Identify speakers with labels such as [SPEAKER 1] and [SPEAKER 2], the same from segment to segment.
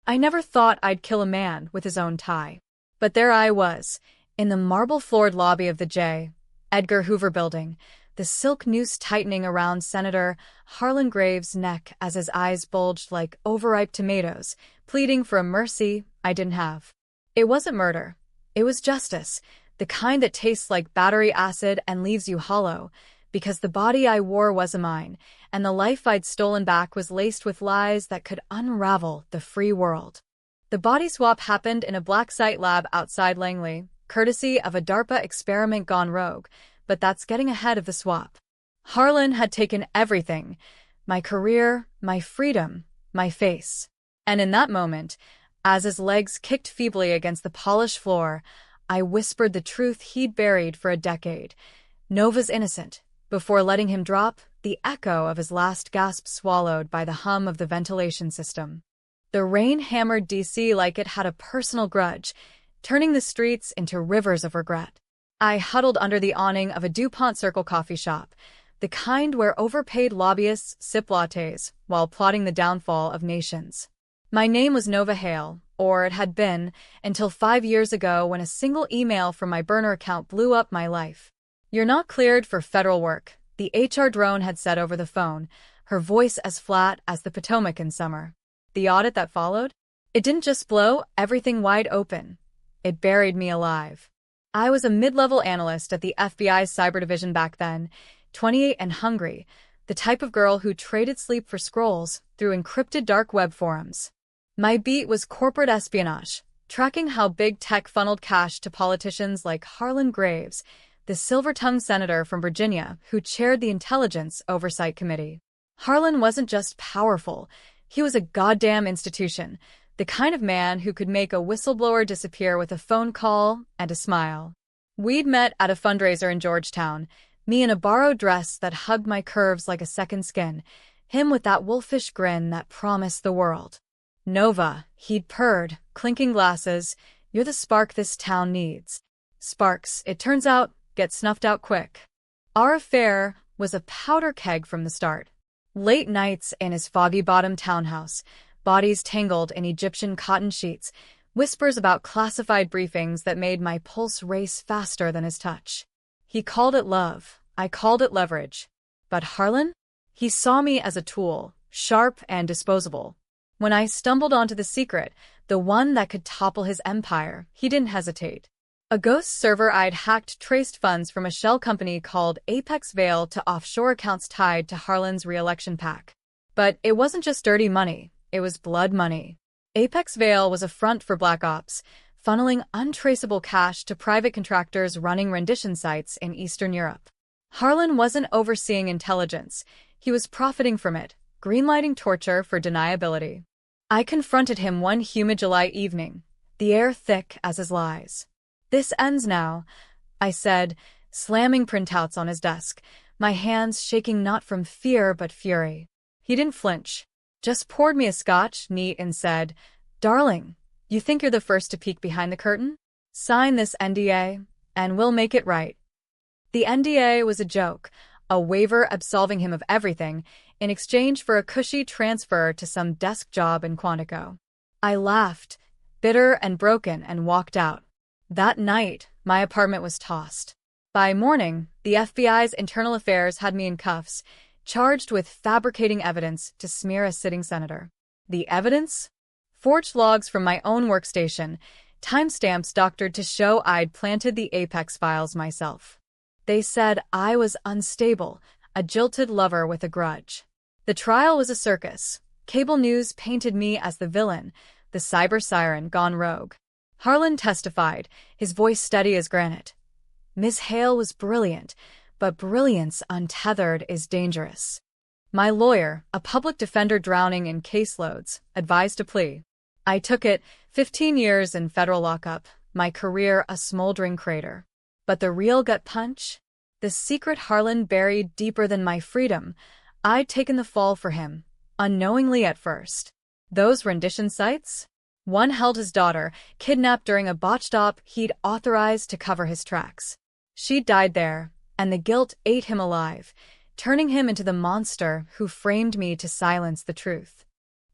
[SPEAKER 1] I never thought I'd kill a man with his own tie. But there I was, in the marble-floored lobby of the J. Edgar Hoover building, the silk noose tightening around Senator Harlan Graves' neck as his eyes bulged like overripe tomatoes, pleading for a mercy I didn't have. It wasn't murder. It was justice, the kind that tastes like battery acid and leaves you hollow, because the body I wore wasn't mine, and the life I'd stolen back was laced with lies that could unravel the free world. The body swap happened in a black site lab outside Langley, courtesy of a DARPA experiment gone rogue, but that's getting ahead of the swap. Harlan had taken everything, my career, my freedom, my face. And in that moment, as his legs kicked feebly against the polished floor, I whispered the truth he'd buried for a decade. Nova's innocent, before letting him drop, the echo of his last gasp swallowed by the hum of the ventilation system. The rain hammered DC like it had a personal grudge, turning the streets into rivers of regret. I huddled under the awning of a DuPont Circle coffee shop, the kind where overpaid lobbyists sip lattes while plotting the downfall of nations. My name was Nova Hale, or it had been, until 5 years ago when a single email from my burner account blew up my life. "You're not cleared for federal work," the HR drone had said over the phone, her voice as flat as the Potomac in summer. The audit that followed? It didn't just blow everything wide open. It buried me alive. I was a mid-level analyst at the FBI's cyber division back then, 28 and hungry, the type of girl who traded sleep for scrolls through encrypted dark web forums. My beat was corporate espionage, tracking how big tech funneled cash to politicians like Harlan Graves, the silver-tongued senator from Virginia who chaired the Intelligence Oversight Committee. Harlan wasn't just powerful, he was a goddamn institution, the kind of man who could make a whistleblower disappear with a phone call and a smile. We'd met at a fundraiser in Georgetown, me in a borrowed dress that hugged my curves like a second skin, him with that wolfish grin that promised the world. "Nova," he'd purred, clinking glasses, "you're the spark this town needs." Sparks, it turns out, get snuffed out quick. Our affair was a powder keg from the start. Late nights in his foggy-bottom townhouse, bodies tangled in Egyptian cotton sheets, whispers about classified briefings that made my pulse race faster than his touch. He called it love, I called it leverage. But Harlan? He saw me as a tool, sharp and disposable. When I stumbled onto the secret, the one that could topple his empire, he didn't hesitate. A ghost server I'd hacked traced funds from a shell company called Apex Veil to offshore accounts tied to Harlan's re-election PAC. But it wasn't just dirty money, it was blood money. Apex Veil was a front for Black Ops, funneling untraceable cash to private contractors running rendition sites in Eastern Europe. Harlan wasn't overseeing intelligence, he was profiting from it, greenlighting torture for deniability. I confronted him one humid July evening, the air thick as his lies. "This ends now," I said, slamming printouts on his desk, my hands shaking not from fear but fury. He didn't flinch, just poured me a scotch neat and said, "Darling, you think you're the first to peek behind the curtain? Sign this NDA, and we'll make it right." The NDA was a joke, a waiver absolving him of everything, in exchange for a cushy transfer to some desk job in Quantico. I laughed, bitter and broken, and walked out. That night, my apartment was tossed. By morning, the FBI's internal affairs had me in cuffs, charged with fabricating evidence to smear a sitting senator. The evidence? Forged logs from my own workstation, timestamps doctored to show I'd planted the Apex files myself. They said I was unstable, a jilted lover with a grudge. The trial was a circus. Cable news painted me as the villain, the cyber siren gone rogue. Harlan testified, his voice steady as granite. "Ms. Hale was brilliant, but brilliance untethered is dangerous." My lawyer, a public defender drowning in caseloads, advised a plea. I took it, 15 years in federal lockup, my career a smoldering crater. But the real gut punch? The secret Harlan buried deeper than my freedom. I'd taken the fall for him, unknowingly at first. Those rendition sites? One held his daughter, kidnapped during a botched op he'd authorized to cover his tracks. She died there, and the guilt ate him alive, turning him into the monster who framed me to silence the truth.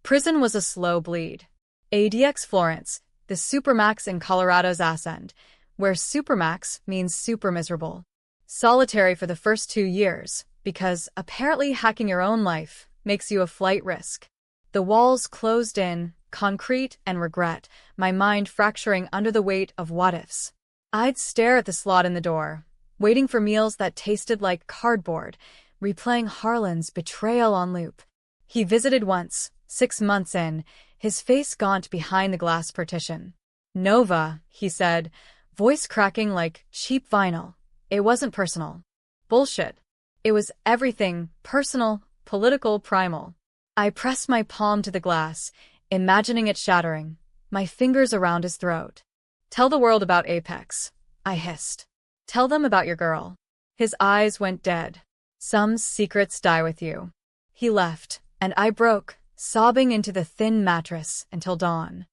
[SPEAKER 1] Prison was a slow bleed. ADX Florence, the Supermax in Colorado's ass end, where Supermax means super miserable. Solitary for the first 2 years, because apparently hacking your own life makes you a flight risk. The walls closed in, concrete and regret, my mind fracturing under the weight of what-ifs. I'd stare at the slot in the door, waiting for meals that tasted like cardboard, replaying Harlan's Betrayal on loop. He visited once, 6 months in, his face gaunt behind the glass partition. "Nova," he said, voice cracking like cheap vinyl. It wasn't personal. Bullshit. It was everything, personal, political, primal. I pressed my palm to the glass, imagining it shattering, my fingers around his throat. "Tell the world about Apex," I hissed. "Tell them about your girl." His eyes went dead. "Some secrets die with you." He left, and I broke, sobbing into the thin mattress until dawn.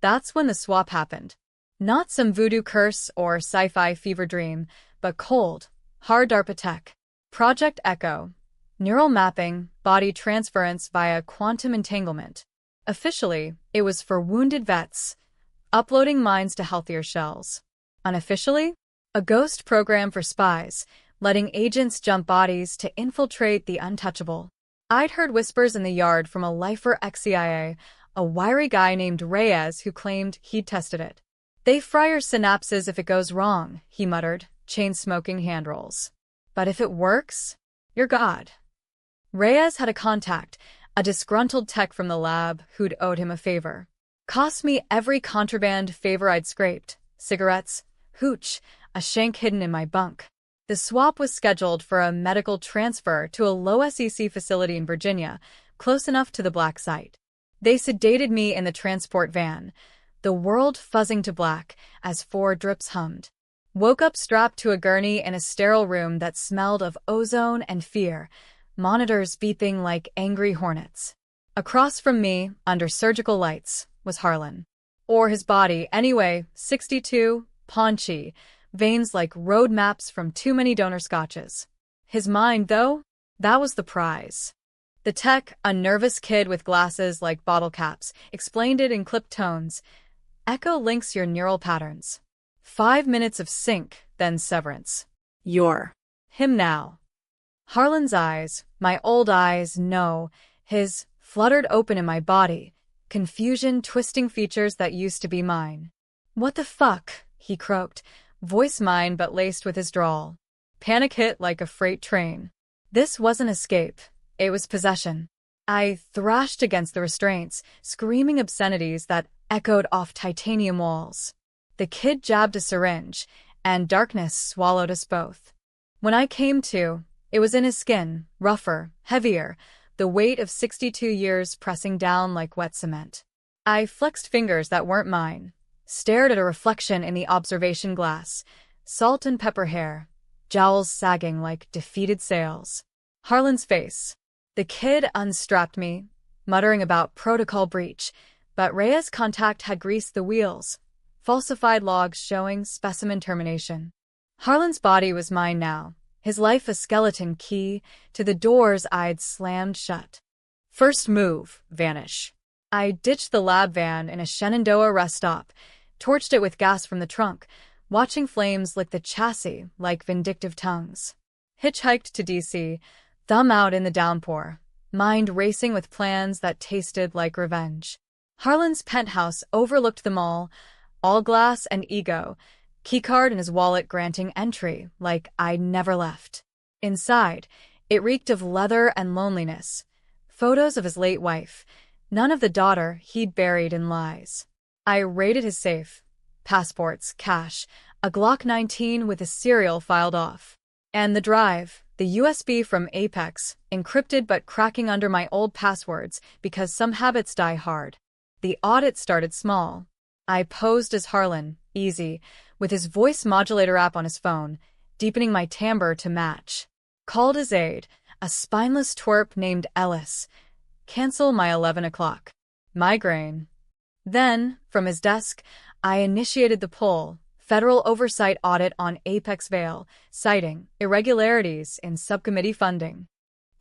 [SPEAKER 1] That's when the swap happened. Not some voodoo curse or sci-fi fever dream, but cold, hard DARPA tech. Project Echo. Neural mapping, body transference via quantum entanglement. Officially, it was for wounded vets, uploading minds to healthier shells. Unofficially, a ghost program for spies, letting agents jump bodies to infiltrate the untouchable. I'd heard whispers in the yard from a lifer ex-CIA, a wiry guy named Reyes who claimed he'd tested it. "They fry your synapses if it goes wrong," he muttered, chain-smoking hand rolls. "But if it works, you're God." Reyes had a contact, a disgruntled tech from the lab who'd owed him a favor. Cost me every contraband favor I'd scraped. Cigarettes, hooch, a shank hidden in my bunk. The swap was scheduled for a medical transfer to a low SEC facility in Virginia, close enough to the black site. They sedated me in the transport van, the world fuzzing to black as 4 drips hummed. Woke up strapped to a gurney in a sterile room that smelled of ozone and fear, monitors beeping like angry hornets. Across from me, under surgical lights, was Harlan. Or his body, anyway, 62, paunchy, veins like road maps from too many donor scotches. His mind, though, that was the prize. The tech, a nervous kid with glasses like bottle caps, explained it in clipped tones. "Echo links your neural patterns. 5 minutes of sync, then severance. You're him now." Harlan's eyes, my old eyes, no, his, fluttered open in my body, confusion twisting features that used to be mine. "What the fuck?" he croaked, voice mine but laced with his drawl. Panic hit like a freight train. This wasn't escape, it was possession. I thrashed against the restraints, screaming obscenities that echoed off titanium walls. The kid jabbed a syringe, and darkness swallowed us both. When I came to, it was in his skin, rougher, heavier, the weight of 62 years pressing down like wet cement. I flexed fingers that weren't mine, stared at a reflection in the observation glass, salt and pepper hair, jowls sagging like defeated sails. Harlan's face. The kid unstrapped me, muttering about protocol breach, but Rhea's contact had greased the wheels, falsified logs showing specimen termination. Harlan's body was mine now, his life a skeleton key to the doors I'd slammed shut. First move, vanish. I ditched the lab van in a Shenandoah rest stop, torched it with gas from the trunk, watching flames lick the chassis like vindictive tongues. Hitchhiked to D.C., thumb out in the downpour, mind racing with plans that tasted like revenge. Harlan's penthouse overlooked the mall, all glass and ego, keycard in his wallet granting entry like I'd never left. Inside, it reeked of leather and loneliness, photos of his late wife, none of the daughter he'd buried in lies. I raided his safe, passports, cash, a Glock 19 with a serial filed off. And the drive, the USB from Apex, encrypted but cracking under my old passwords because some habits die hard. The audit started small. I posed as Harlan, easy, with his voice modulator app on his phone, deepening my timbre to match. Called his aide, a spineless twerp named Ellis. Cancel my 11 o'clock. Migraine. Then, from his desk, I initiated the pull, federal oversight audit on Apex Vale, citing irregularities in subcommittee funding.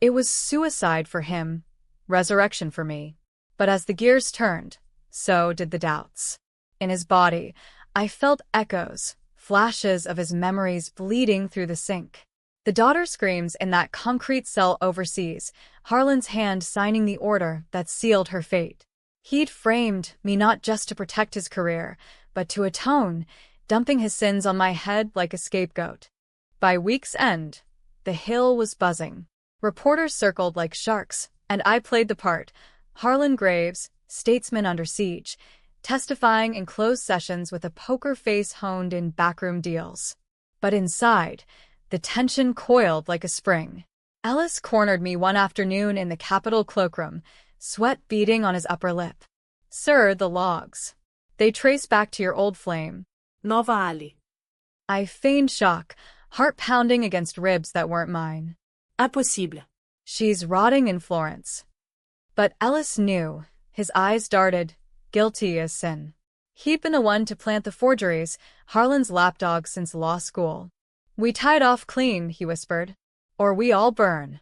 [SPEAKER 1] It was suicide for him, resurrection for me. But as the gears turned, so did the doubts. In his body, I felt echoes, flashes of his memories bleeding through the sink. The daughter screams in that concrete cell overseas, Harlan's hand signing the order that sealed her fate. He'd framed me not just to protect his career, but to atone, dumping his sins on my head like a scapegoat. By week's end, the Hill was buzzing. Reporters circled like sharks, and I played the part, Harlan Graves, statesman under siege, testifying in closed sessions with a poker face honed in backroom deals. But inside, the tension coiled like a spring. Ellis cornered me one afternoon in the Capitol cloakroom, sweat beading on his upper lip. "Sir, the logs. They trace back to your old flame."
[SPEAKER 2] Nova Ali.
[SPEAKER 1] I feigned shock, heart pounding against ribs that weren't mine.
[SPEAKER 2] Impossible.
[SPEAKER 1] "She's rotting in Florence." But Ellis knew. His eyes darted, guilty as sin. He'd been the one to plant the forgeries, Harlan's lapdog since law school. "We tied off clean," he whispered. "Or we all burn."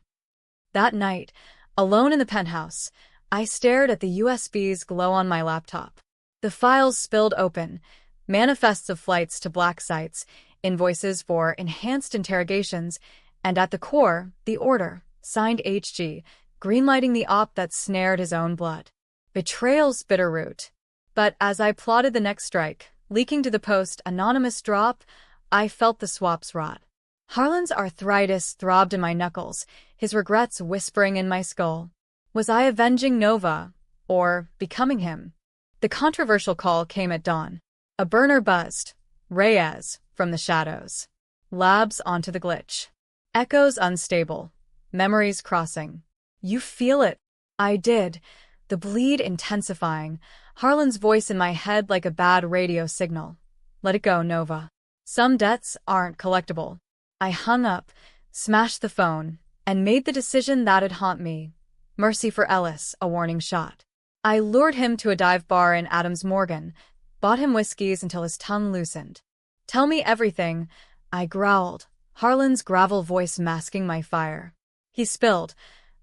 [SPEAKER 1] That night, alone in the penthouse, I stared at the USBs glow on my laptop. The files spilled open, manifests of flights to black sites, invoices for enhanced interrogations, and at the core, the order, signed HG, greenlighting the op that snared his own blood. Betrayal's bitter root. But as I plotted the next strike, leaking to the Post anonymous drop, I felt the swaps rot. Harlan's arthritis throbbed in my knuckles, his regrets whispering in my skull. Was I avenging Nova, or becoming him? The controversial call came at dawn. A burner buzzed. Reyes, from the shadows. Labs onto the glitch. Echoes unstable. Memories crossing. "You feel it." I did, the bleed intensifying, Harlan's voice in my head like a bad radio signal. "Let it go, Nova. Some debts aren't collectible." I hung up, smashed the phone, and made the decision that'd haunt me. Mercy for Ellis, a warning shot. I lured him to a dive bar in Adams Morgan, bought him whiskeys until his tongue loosened. "Tell me everything," I growled, Harlan's gravel voice masking my fire. He spilled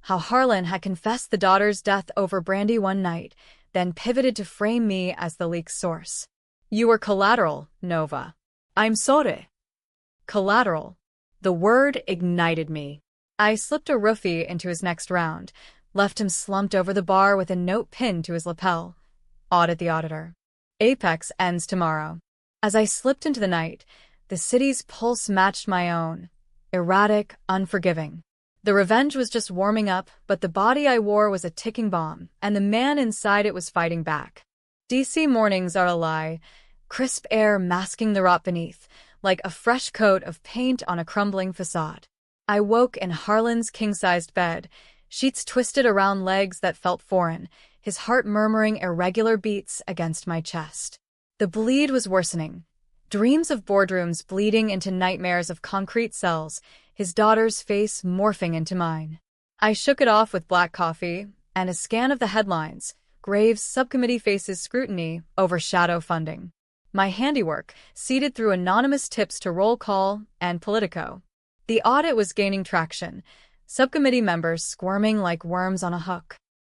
[SPEAKER 1] how Harlan had confessed the daughter's death over brandy one night, then pivoted to frame me as the leak's source. "You were collateral, Nova."
[SPEAKER 2] "I'm sorry."
[SPEAKER 1] Collateral. The word ignited me. I slipped a roofie into his next round, left him slumped over the bar with a note pinned to his lapel. Audit the auditor. Apex ends tomorrow. As I slipped into the night, the city's pulse matched my own. Erratic, unforgiving. The revenge was just warming up, but the body I wore was a ticking bomb, and the man inside it was fighting back. DC mornings are a lie, crisp air masking the rot beneath, like a fresh coat of paint on a crumbling facade. I woke in Harlan's king-sized bed, sheets twisted around legs that felt foreign, his heart murmuring irregular beats against my chest. The bleed was worsening. Dreams of boardrooms bleeding into nightmares of concrete cells, his daughter's face morphing into mine. I shook it off with black coffee and a scan of the headlines. Graves' subcommittee faces scrutiny over shadow funding. My handiwork, seeded through anonymous tips to Roll Call and Politico. The audit was gaining traction, subcommittee members squirming like worms on a hook.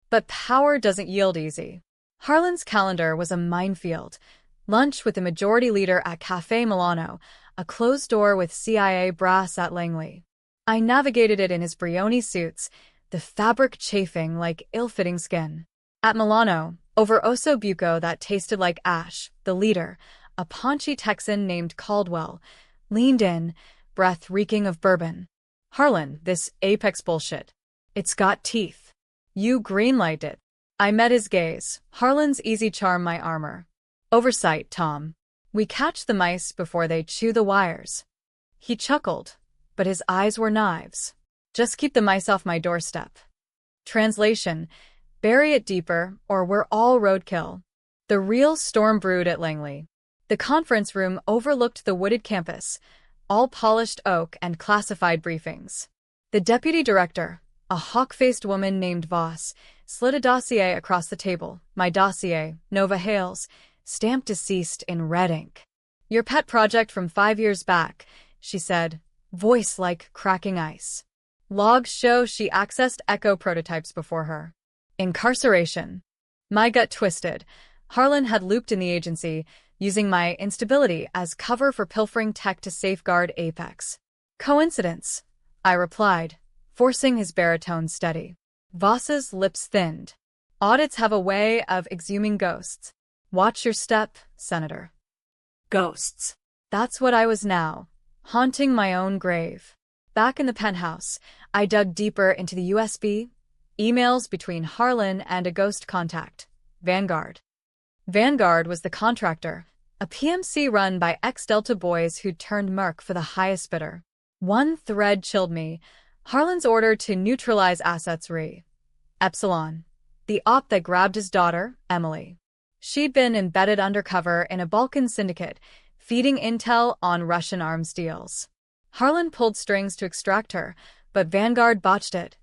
[SPEAKER 1] But power doesn't yield easy. Harlan's calendar was a minefield. Lunch with the majority leader at Café Milano, a closed door with CIA brass at Langley. I navigated it in his Brioni suits, the fabric chafing like ill-fitting skin. At Milano, over osso buco that tasted like ash, the leader, a paunchy Texan named Caldwell, leaned in, breath reeking of bourbon. "Harlan, this Apex bullshit. It's got teeth. You greenlighted it." I met his gaze, Harlan's easy charm my armor. "Oversight, Tom. We catch the mice before they chew the wires." He chuckled, but his eyes were knives. "Just keep the mice off my doorstep." Translation: bury it deeper, or we're all roadkill. The real storm brewed at Langley. The conference room overlooked the wooded campus, all polished oak and classified briefings. The deputy director, a hawk-faced woman named Voss, slid a dossier across the table. My dossier, Nova Hales, stamped deceased in red ink. "Your pet project from 5 years back," she said, voice like cracking ice. Logs show she accessed Echo prototypes before her. Incarceration. My gut twisted. Harlan had looped in the agency, using my instability as cover for pilfering tech to safeguard Apex. Coincidence, I replied, forcing his baritone steady. Voss's lips thinned. Audits have a way of exhuming ghosts. Watch your step, Senator.
[SPEAKER 2] Ghosts.
[SPEAKER 1] That's what I was now, haunting my own grave. Back in the penthouse, I dug deeper into the USB, emails between Harlan and a ghost contact, Vanguard. Vanguard was the contractor, a PMC run by ex-Delta boys who'd turned merc for the highest bidder. One thread chilled me, Harlan's order to neutralize assets re. Epsilon, the op that grabbed his daughter, Emily. She'd been embedded undercover in a Balkan syndicate, feeding intel on Russian arms deals. Harlan pulled strings to extract her, but Vanguard botched it.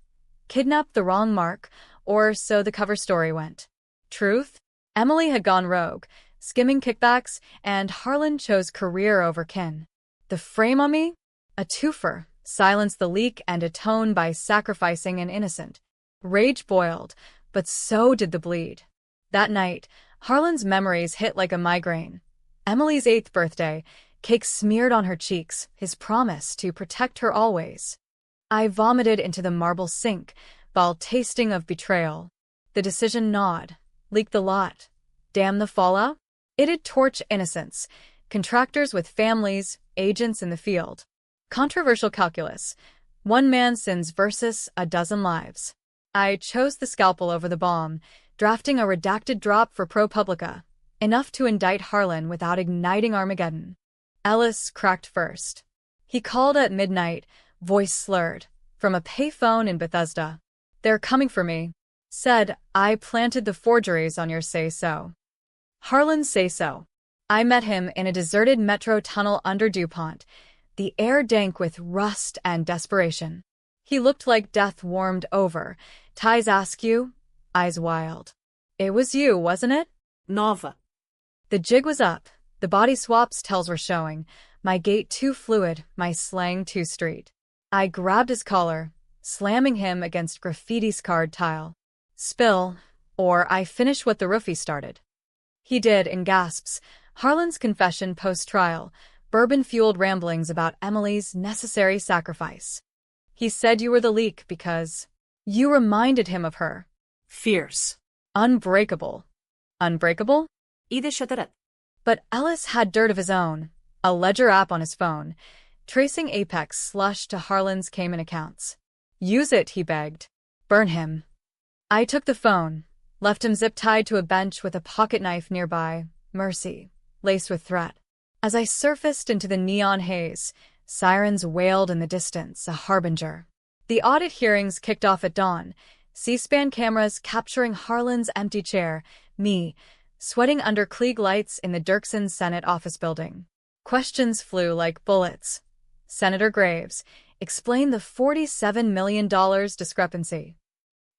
[SPEAKER 1] Kidnapped the wrong mark, or so the cover story went. Truth? Emily had gone rogue, skimming kickbacks, and Harlan chose career over kin. The frame on me? A twofer, silenced the leak and atone by sacrificing an innocent. Rage boiled, but so did the bleed. That night, Harlan's memories hit like a migraine. Emily's 8th birthday, cake smeared on her cheeks, his promise to protect her always. I vomited into the marble sink, while tasting of betrayal. The decision gnawed, leaked the lot. Damn the fallout? It'd torch innocents, contractors with families, agents in the field. Controversial calculus. One man's sins versus a dozen lives. I chose the scalpel over the bomb, drafting a redacted drop for ProPublica, enough to indict Harlan without igniting Armageddon. Ellis cracked first. He called at midnight, voice slurred, from a payphone in Bethesda. They're coming for me. Said, I planted the forgeries on your say-so. Harlan's say-so. I met him in a deserted metro tunnel under DuPont, the air dank with rust and desperation. He looked like death warmed over, ties askew, eyes wild. It was you, wasn't it?
[SPEAKER 2] Nova.
[SPEAKER 1] The jig was up, the body swaps tells were showing, my gait too fluid, my slang too street. I grabbed his collar, slamming him against graffiti-scarred tile. Spill, or I finish what the roofie started. He did, in gasps, Harlan's confession post-trial, bourbon-fueled ramblings about Emily's necessary sacrifice. He said you were the leak because you reminded him of her.
[SPEAKER 2] Fierce.
[SPEAKER 1] Unbreakable. Unbreakable?
[SPEAKER 2] Shatarat.
[SPEAKER 1] But Ellis had dirt of his own, a ledger app on his phone, tracing Apex slush to Harlan's Cayman accounts. Use it, he begged. Burn him. I took the phone, left him zip-tied to a bench with a pocket knife nearby, mercy, laced with threat. As I surfaced into the neon haze, sirens wailed in the distance, a harbinger. The audit hearings kicked off at dawn, C-SPAN cameras capturing Harlan's empty chair, me, sweating under Klieg lights in the Dirksen Senate office building. Questions flew like bullets. Senator Graves, explain the $47 million discrepancy.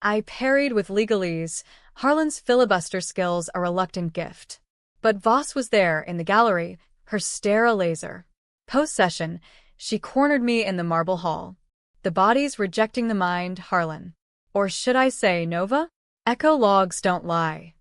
[SPEAKER 1] I parried with legalese, Harlan's filibuster skills a reluctant gift. But Voss was there in the gallery, her stare a laser. Post-session, she cornered me in the marble hall. The body's rejecting the mind, Harlan. Or should I say Nova? Echo logs don't lie.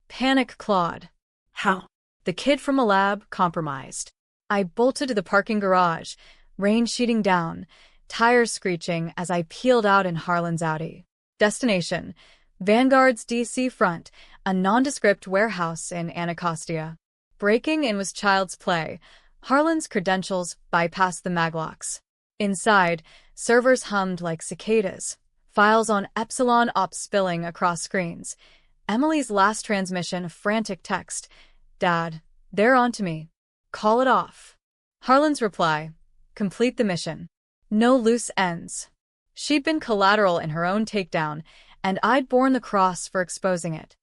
[SPEAKER 1] Panic clawed.
[SPEAKER 2] How?
[SPEAKER 1] The kid from a lab, compromised. I bolted to the parking garage, rain sheeting down, tires screeching as I peeled out in Harlan's Audi. Destination, Vanguard's DC front, a nondescript warehouse in Anacostia. Breaking in was child's play. Harlan's credentials bypassed the maglocks. Inside, servers hummed like cicadas, files on Epsilon ops spilling across screens. Emily's last transmission, frantic text. Dad, they're on to me. Call it off. Harlan's reply, complete the mission. No loose ends. She'd been collateral in her own takedown, and I'd borne the cross for exposing it.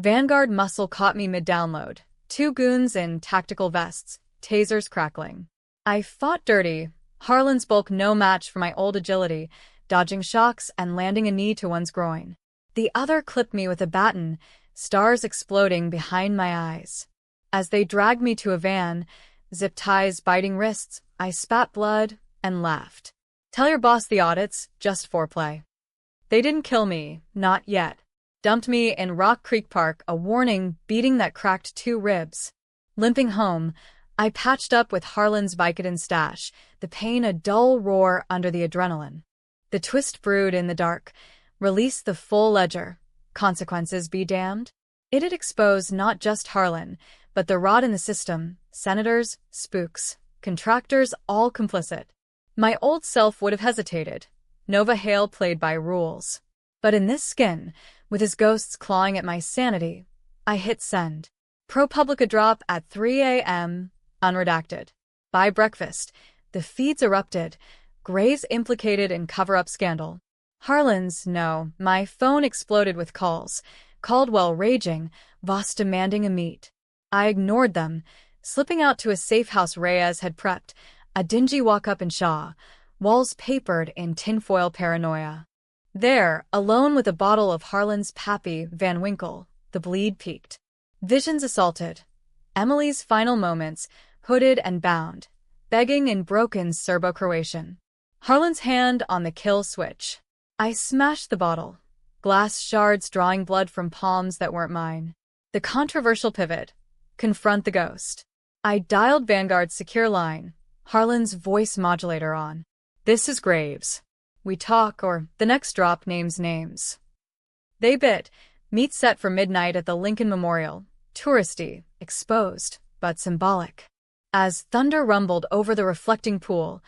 [SPEAKER 1] Vanguard muscle caught me mid-download. 2 goons in tactical vests, tasers crackling. I fought dirty, Harlan's bulk no match for my old agility, dodging shocks and landing a knee to one's groin. The other clipped me with a baton, stars exploding behind my eyes. As they dragged me to a van, zip ties biting wrists, I spat blood and laughed. Tell your boss the audits, just foreplay. They didn't kill me, not yet. Dumped me in Rock Creek Park, a warning beating that cracked 2 ribs. Limping home, I patched up with Harlan's Vicodin stash, the pain a dull roar under the adrenaline. The twist brewed in the dark. Release the full ledger. Consequences be damned. It had exposed not just Harlan, but the rot in the system, senators, spooks, contractors, all complicit. My old self would have hesitated. Nova Hale played by rules. But in this skin, with his ghosts clawing at my sanity, I hit send. ProPublica drop at 3 a.m., unredacted. By breakfast, the feeds erupted. Graves implicated in cover-up scandal. Harlan's, no, my phone exploded with calls. Caldwell raging, Voss demanding a meet. I ignored them, slipping out to a safe house Reyes had prepped, a dingy walk-up in Shaw, walls papered in tinfoil paranoia. There, alone with a bottle of Harlan's Pappy Van Winkle, the bleed peaked. Visions assaulted. Emily's final moments, hooded and bound, begging in broken Serbo-Croatian. Harlan's hand on the kill switch. I smashed the bottle, glass shards drawing blood from palms that weren't mine. The controversial pivot. Confront the ghost. I dialed Vanguard's secure line, Harlan's voice modulator on. This is Graves. We talk, or the next drop names names. They bit. Meet set for midnight at the Lincoln Memorial. Touristy, exposed, but symbolic. As thunder rumbled over the reflecting pool,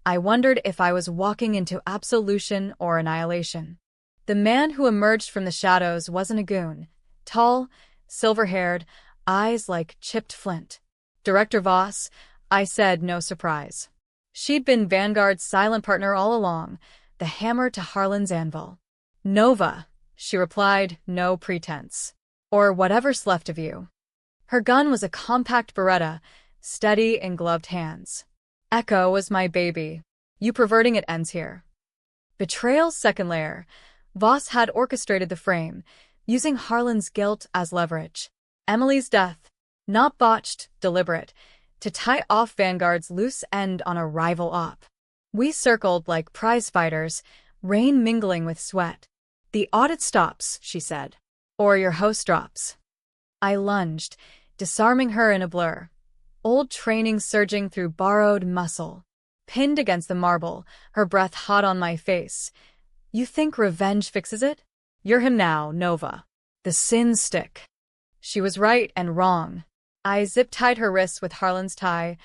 [SPEAKER 1] I wondered if I was walking into absolution or annihilation. The man who emerged from the shadows wasn't a goon. Tall, silver-haired, eyes like chipped flint. Director Voss, I said, no surprise. She'd been Vanguard's silent partner all along, the hammer to Harlan's anvil. Nova, she replied, no pretense. Or whatever's left of you. Her gun was a compact Beretta, steady in gloved hands. Echo was my baby. You perverting it ends here. Betrayal's second layer. Voss had orchestrated the frame, using Harlan's guilt as leverage. Emily's death, not botched, deliberate, to tie off Vanguard's loose end on a rival op. We circled like prize fighters, rain mingling with sweat. The audit stops, she said. Or your host drops. I lunged, disarming her in a blur. Old training surging through borrowed muscle. Pinned against the marble, her breath hot on my face. You think revenge fixes it? You're him now, Nova. The sin stick. She was right and wrong. I zip-tied her wrists with Harlan's tie.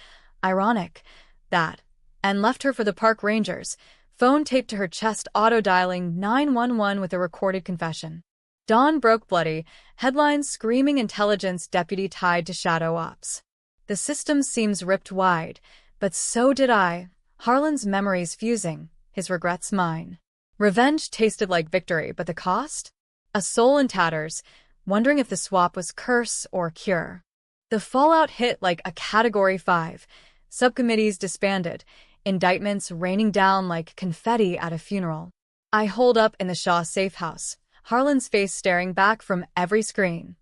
[SPEAKER 1] Ironic, that. And left her for the park rangers. Phone taped to her chest, auto-dialing 911 with a recorded confession. Dawn broke bloody, headlines screaming intelligence deputy tied to shadow ops. The system seems ripped wide, but so did I. Harlan's memories fusing, his regrets mine. Revenge tasted like victory, but the cost? A soul in tatters, wondering if the swap was curse or cure. The fallout hit like a Category 5. Subcommittees disbanded, indictments raining down like confetti at a funeral. I holed up in the Shaw safe house, Harlan's face staring back from every screen.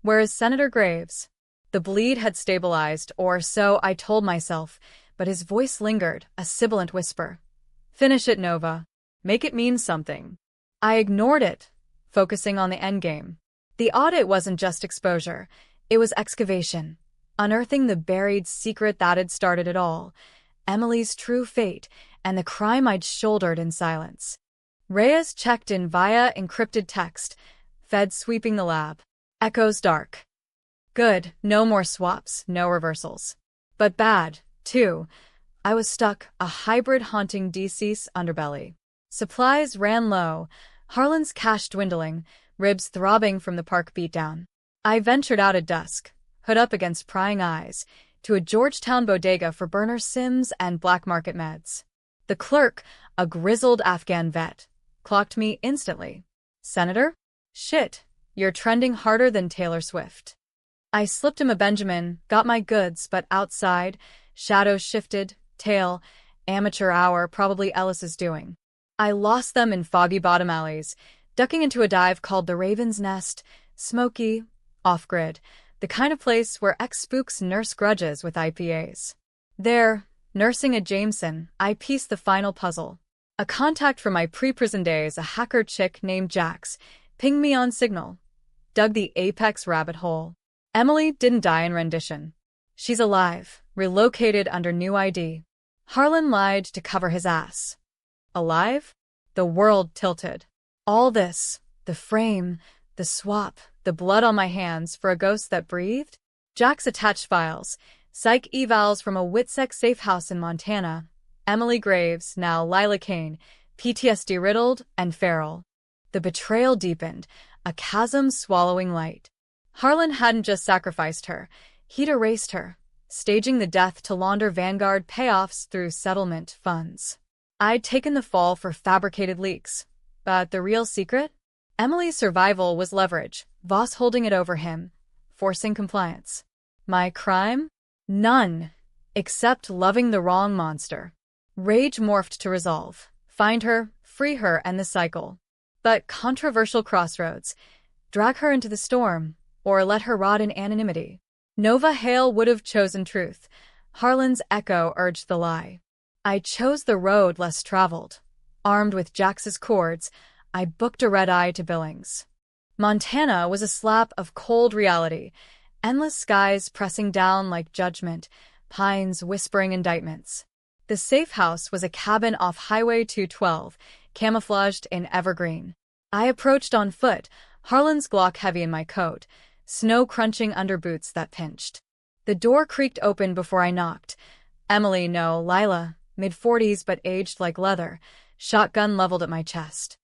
[SPEAKER 1] Where is Senator Graves? The bleed had stabilized, or so I told myself, but his voice lingered, a sibilant whisper. Finish it, Nova. Make it mean something. I ignored it, focusing on the endgame. The audit wasn't just exposure, it was excavation, unearthing the buried secret that had started it all, Emily's true fate, and the crime I'd shouldered in silence. Reyes checked in via encrypted text, Fed sweeping the lab. Echoes dark. Good, no more swaps, no reversals. But bad, too. I was stuck, a hybrid haunting DC's underbelly. Supplies ran low, Harlan's cash dwindling, ribs throbbing from the park beatdown. I ventured out at dusk, hood up against prying eyes, to a Georgetown bodega for burner Sims and black market meds. The clerk, a grizzled Afghan vet, clocked me instantly. Senator? Shit, you're trending harder than Taylor Swift. I slipped him a Benjamin, got my goods, but outside, shadows shifted, tail, amateur hour, probably Ellis's doing. I lost them in foggy bottom alleys, ducking into a dive called the Raven's Nest, smoky, off-grid, the kind of place where ex-spooks nurse grudges with IPAs. There, nursing a Jameson, I pieced the final puzzle. A contact from my pre-prison days, a hacker chick named Jax, Ping me on Signal. Dug the apex rabbit hole. Emily didn't die in rendition. She's alive, relocated under new ID. Harlan lied to cover his ass. Alive? The world tilted. All this, the frame, the swap, the blood on my hands for a ghost that breathed? Jack's attached files, psych evals from a Witsec safe house in Montana, Emily Graves, now Lila Kane, PTSD-riddled and feral. The betrayal deepened, a chasm swallowing light. Harlan hadn't just sacrificed her, he'd erased her, staging the death to launder Vanguard payoffs through settlement funds. I'd taken the fall for fabricated leaks, but the real secret? Emily's survival was leverage, Voss holding it over him, forcing compliance. My crime? None, except loving the wrong monster. Rage morphed to resolve. Find her, free her, end the cycle. But controversial crossroads. Drag her into the storm, or let her rot in anonymity. Nova Hale would have chosen truth. Harlan's echo urged the lie. I chose the road less traveled. Armed with Jax's cords, I booked a red-eye to Billings. Montana was a slap of cold reality, endless skies pressing down like judgment, pines whispering indictments. The safe house was a cabin off Highway 212, camouflaged in evergreen. I approached on foot, Harlan's Glock heavy in my coat, snow crunching under boots that pinched. The door creaked open before I knocked. Emily, no, Lila, mid-40s but aged like leather, shotgun leveled at my chest.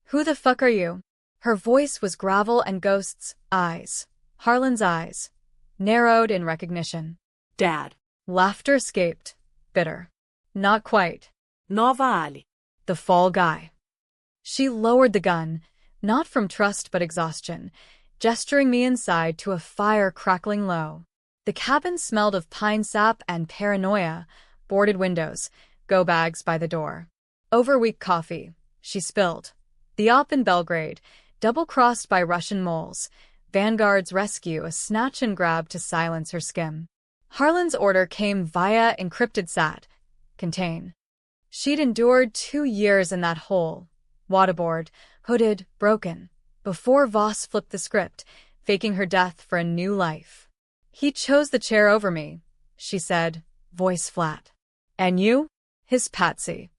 [SPEAKER 1] Who the fuck are you? Her voice was gravel and ghosts' eyes. Harlan's eyes, narrowed in recognition.
[SPEAKER 2] Dad.
[SPEAKER 1] Laughter escaped, bitter. Not quite.
[SPEAKER 2] Nova Ali.
[SPEAKER 1] The fall guy. She lowered the gun, not from trust but exhaustion, gesturing me inside to a fire crackling low. The cabin smelled of pine sap and paranoia, boarded windows, go bags by the door. Overweak coffee, she spilled. The op in Belgrade, double-crossed by Russian moles. Vanguard's rescue, a snatch and grab to silence her skim. Harlan's order came via encrypted SAT. Contain. She'd endured 2 years in that hole, waterboard, hooded, broken, before Voss flipped the script, faking her death for a new life. He chose the chair over me, she said, voice flat. And you? His patsy.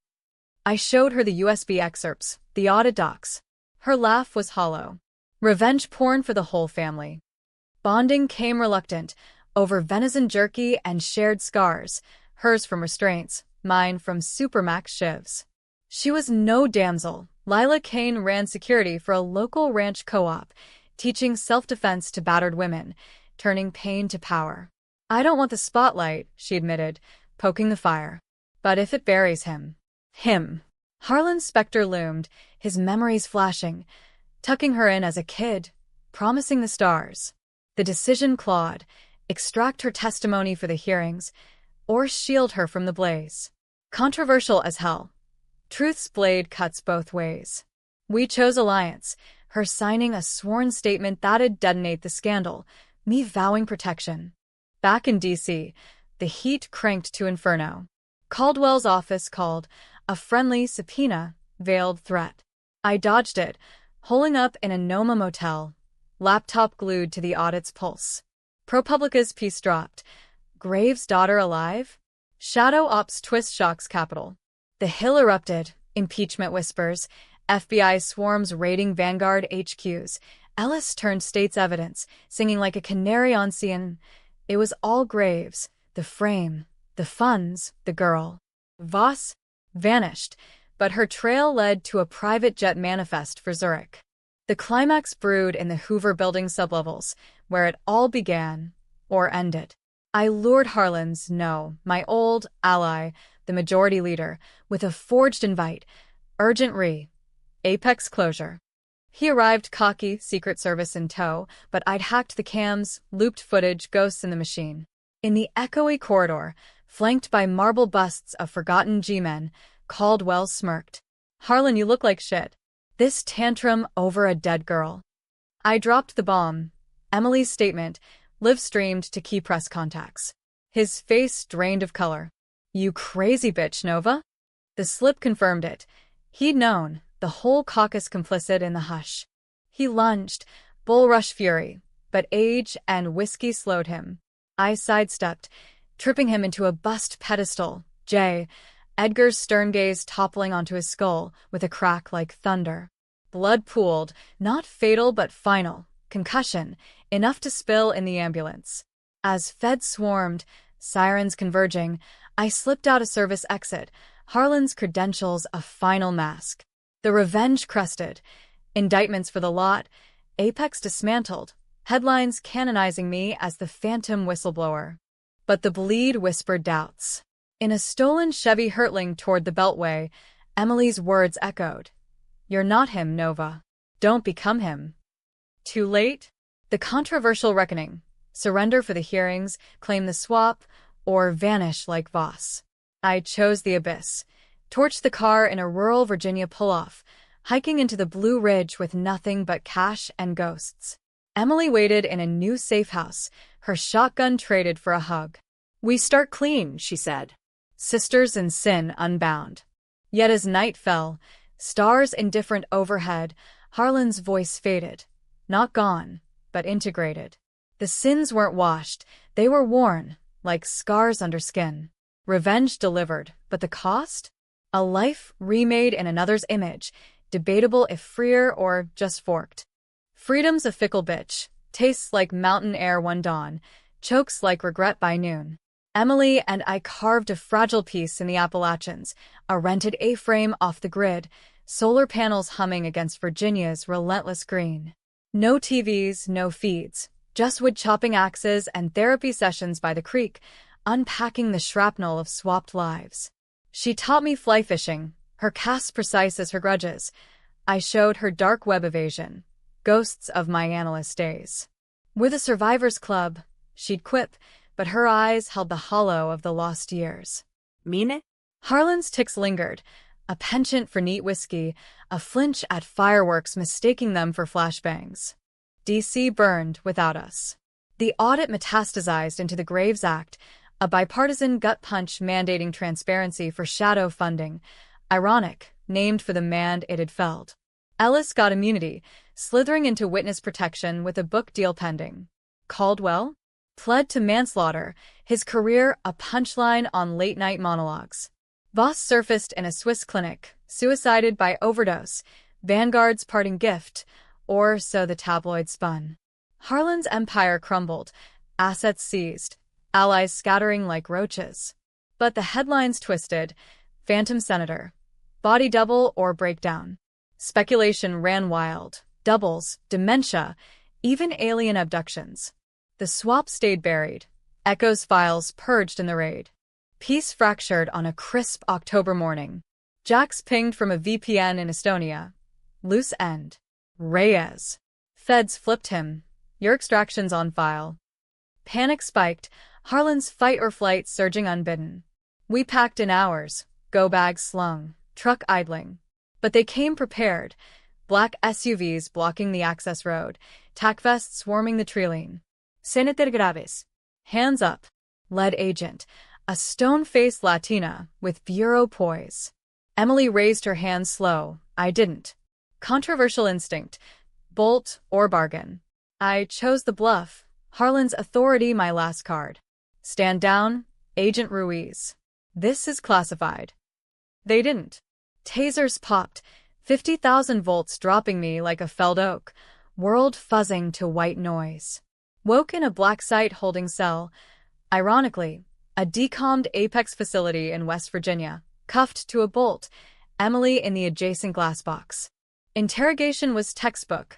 [SPEAKER 1] I showed her the USB excerpts, the audit docs. Her laugh was hollow. Revenge porn for the whole family. Bonding came reluctant, over venison jerky and shared scars, hers from restraints, mine from supermax shivs. She was no damsel. Lila Kane ran security for a local ranch co-op, teaching self-defense to battered women, turning pain to power. I don't want the spotlight, she admitted, poking the fire. But if it buries him. Him. Harlan's specter loomed, his memories flashing, tucking her in as a kid, promising the stars. The decision clawed, extract her testimony for the hearings, or shield her from the blaze. Controversial as hell. Truth's blade cuts both ways. We chose alliance, her signing a sworn statement that'd detonate the scandal, me vowing protection. Back in D.C., the heat cranked to inferno. Caldwell's office called, a friendly subpoena, veiled threat. I dodged it, holing up in a Noma motel, laptop glued to the audit's pulse. ProPublica's piece dropped. Graves' daughter alive? Shadow Ops twist shocks Capitol. The Hill erupted, impeachment whispers, FBI swarms raiding Vanguard HQs. Ellis turned state's evidence, singing like a canary on CN. It was all Graves, the frame, the funds, the girl. Voss vanished, but her trail led to a private jet manifest for Zurich. The climax brewed in the Hoover Building sublevels, where it all began, or ended. I lured Harlan's, no, my old ally, the majority leader, with a forged invite, urgent apex closure. He arrived cocky, Secret Service in tow, but I'd hacked the cams, looped footage, ghosts in the machine. In the echoey corridor, flanked by marble busts of forgotten G-men, Caldwell smirked. Harlan, you look like shit. This tantrum over a dead girl. I dropped the bomb. Emily's statement, live-streamed to key press contacts. His face drained of color. You crazy bitch, Nova? The slip confirmed it. He'd known, the whole caucus complicit in the hush. He lunged, bull rush fury, but age and whiskey slowed him. I sidestepped, tripping him into a bust pedestal. Edgar's stern gaze toppling onto his skull with a crack like thunder. Blood pooled, not fatal but final. Concussion, enough to spill in the ambulance. As feds swarmed, sirens converging, I slipped out a service exit, Harlan's credentials a final mask. The revenge crested. Indictments for the lot, Apex dismantled, headlines canonizing me as the phantom whistleblower. But the bleed whispered doubts. In a stolen Chevy hurtling toward the Beltway, Emily's words echoed. You're not him, Nova. Don't become him. Too late? The controversial reckoning. Surrender for the hearings, claim the swap, or vanish like Voss. I chose the abyss. Torched the car in a rural Virginia pull-off, hiking into the Blue Ridge with nothing but cash and ghosts. Emily waited in a new safe house, her shotgun traded for a hug.
[SPEAKER 2] We start clean, she said.
[SPEAKER 1] Sisters in sin unbound. Yet as night fell, stars indifferent overhead, Harlan's voice faded. Not gone, but integrated. The sins weren't washed, they were worn, like scars under skin. Revenge delivered, but the cost? A life remade in another's image, debatable if freer or just forked. Freedom's a fickle bitch, tastes like mountain air one dawn, chokes like regret by noon. Emily and I carved a fragile piece in the Appalachians, a rented A-frame off the grid, solar panels humming against Virginia's relentless green. No TVs, no feeds, just wood chopping axes and therapy sessions by the creek, unpacking the shrapnel of swapped lives. She taught me fly fishing, her casts precise as her grudges. I showed her dark web evasion, ghosts of my analyst days. We're the Survivors Club, she'd quip, but her eyes held the hollow of the lost years.
[SPEAKER 2] Mean?
[SPEAKER 1] Harlan's tics lingered, a penchant for neat whiskey, a flinch at fireworks mistaking them for flashbangs. DC burned without us. The audit metastasized into the Graves Act, a bipartisan gut punch mandating transparency for shadow funding, ironic, named for the man it had felled. Ellis got immunity, slithering into witness protection with a book deal pending. Caldwell? Pled to manslaughter, his career a punchline on late-night monologues. Voss surfaced in a Swiss clinic, suicided by overdose, Vanguard's parting gift, or so the tabloid spun. Harlan's empire crumbled, assets seized, allies scattering like roaches. But the headlines twisted, phantom senator, body double or breakdown. Speculation ran wild, doubles, dementia, even alien abductions. The swap stayed buried, Echo's files purged in the raid. Peace fractured on a crisp October morning. Jax pinged from a VPN in Estonia. Loose end. Reyes. Feds flipped him. Your extraction's on file. Panic spiked, Harlan's fight or flight surging unbidden. We packed in hours, go bags slung, truck idling. But they came prepared. Black SUVs blocking the access road, tack vests swarming the tree lane. Senator Graves. Hands up. Lead agent, a stone-faced Latina with bureau poise. Emily raised her hand slow. I didn't. Controversial instinct. Bolt or bargain. I chose the bluff. Harlan's authority my last card. Stand down, Agent Ruiz. This is classified. They didn't. Tasers popped, 50,000 volts dropping me like a felled oak, world fuzzing to white noise. Woke in a black site holding cell, ironically, a decommed Apex facility in West Virginia, cuffed to a bolt, Emily in the adjacent glass box. Interrogation was textbook.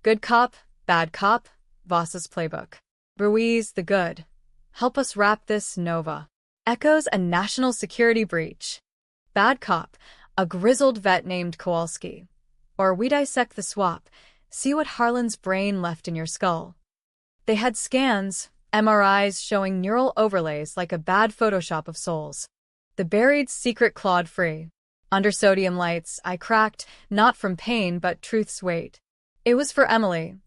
[SPEAKER 1] Good cop, bad cop, Voss's playbook. Ruiz the good. Help us wrap this, Nova. Echoes a national security breach. Bad cop, a grizzled vet named Kowalski. Or we dissect the swap, see what Harlan's brain left in your skull. They had scans, MRIs showing neural overlays like a bad Photoshop of souls. The buried secret clawed free. Under sodium lights, I cracked, not from pain but truth's weight. It was for Emily,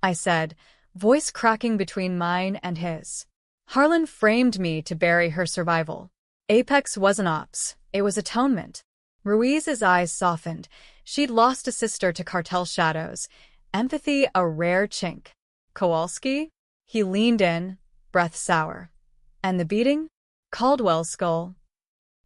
[SPEAKER 1] I said, voice cracking between mine and his. Harlan framed me to bury her survival. Apex wasn't ops, it was atonement. Ruiz's eyes softened. She'd lost a sister to cartel shadows. Empathy a rare chink. Kowalski? He leaned in, breath sour. And the beating? Caldwell's skull.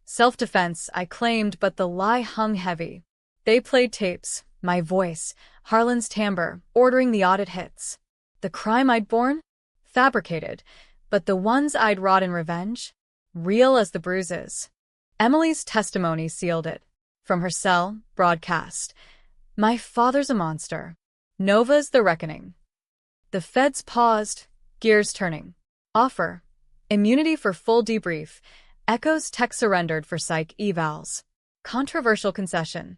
[SPEAKER 1] Self-defense, I claimed, but the lie hung heavy. They played tapes, my voice, Harlan's timbre, ordering the audit hits. The crime I'd borne? Fabricated, but the ones I'd wrought in revenge? Real as the bruises. Emily's testimony sealed it. From her cell, broadcast. My father's a monster. Nova's the reckoning. The feds paused, gears turning. Offer. Immunity for full debrief. Echo's tech surrendered for psych evals. Controversial concession.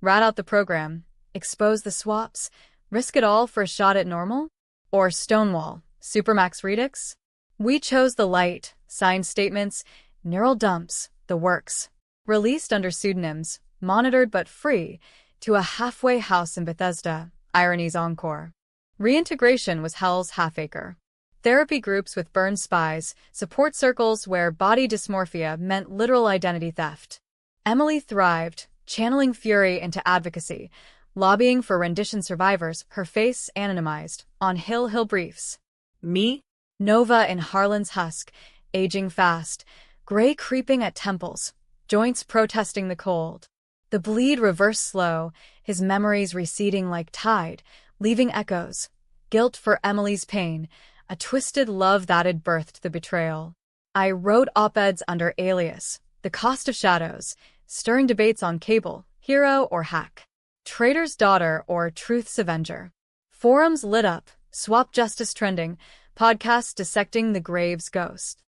[SPEAKER 1] Rat out the program. Expose the swaps. Risk it all for a shot at normal? Or Stonewall, Supermax Redux? We chose the light, signed statements, neural dumps, the works. Released under pseudonyms, monitored but free, to a halfway house in Bethesda, Irony's encore. Reintegration was hell's half-acre. Therapy groups with burned spies, support circles where body dysmorphia meant literal identity theft. Emily thrived, channeling fury into advocacy, lobbying for rendition survivors, her face anonymized, on Hill briefs.
[SPEAKER 2] Me?
[SPEAKER 1] Nova in Harlan's husk, aging fast, gray creeping at temples, joints protesting the cold. The bleed reversed slow, his memories receding like tide, leaving echoes. Guilt for Emily's pain, a twisted love that had birthed the betrayal. I wrote op-eds under alias, The Cost of Shadows, stirring debates on cable, hero or hack, traitor's daughter or truth's avenger. Forums lit up, swap justice trending, podcasts dissecting the grave's ghost.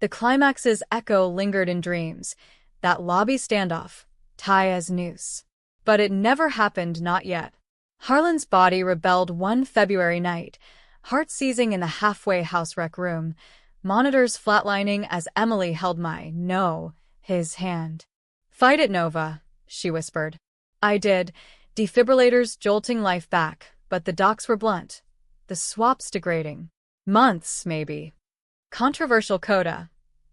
[SPEAKER 1] The climax's echo lingered in dreams, that lobby standoff, tie as noose. But it never happened, not yet. Harlan's body rebelled one February night, heart seizing in the halfway house rec room, monitors flatlining as Emily held his hand. Fight it, Nova, she whispered. I did, defibrillators jolting life back, but the docs were blunt. The swaps degrading. Months, maybe. Controversial coda.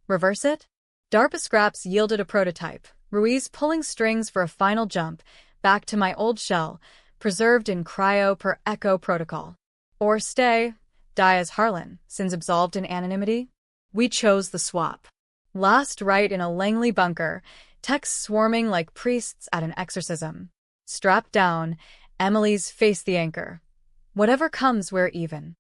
[SPEAKER 1] Reverse it? DARPA scraps yielded a prototype, Ruiz pulling strings for a final jump, back to my old shell, preserved in cryo per echo protocol. Or stay, die as Harlan, sins absolved in anonymity? We chose the swap. Last rite in a Langley bunker, texts swarming like priests at an exorcism. Strapped down, Emily's face the anchor. Whatever comes, we're even.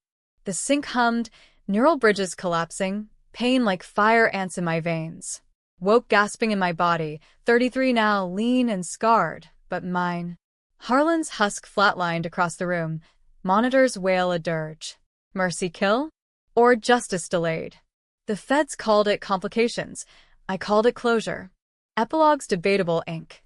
[SPEAKER 1] The sync hummed, neural bridges collapsing, pain like fire ants in my veins. Woke gasping in my body, 33 now, lean and scarred, but mine. Harlan's husk flatlined across the room, monitors wail a dirge. Mercy kill? Or justice delayed? The feds called it complications. I called it closure. Epilogue's debatable ink.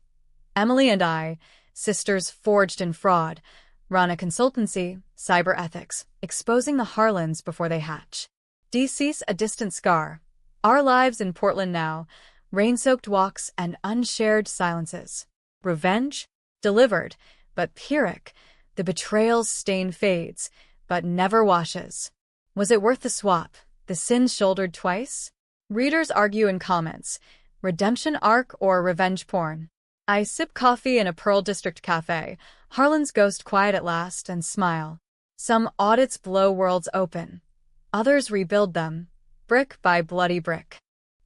[SPEAKER 1] Emily and I, sisters forged in fraud, run a consultancy, cyber ethics, exposing the Harlans before they hatch. DC's a distant scar. Our lives in Portland now, rain-soaked walks and unshared silences. Revenge? Delivered, but Pyrrhic. The betrayal's stain fades, but never washes. Was it worth the swap? The sins shouldered twice? Readers argue in comments. Redemption arc or revenge porn? I sip coffee in a Pearl District cafe, Harlan's ghost quiet at last, and smile. Some audits blow worlds open. Others rebuild them, brick by bloody brick.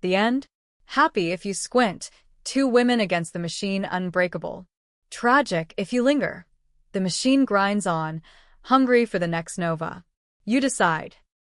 [SPEAKER 1] The end? Happy if you squint, two women against the machine unbreakable. Tragic if you linger. The machine grinds on, hungry for the next Nova. You decide.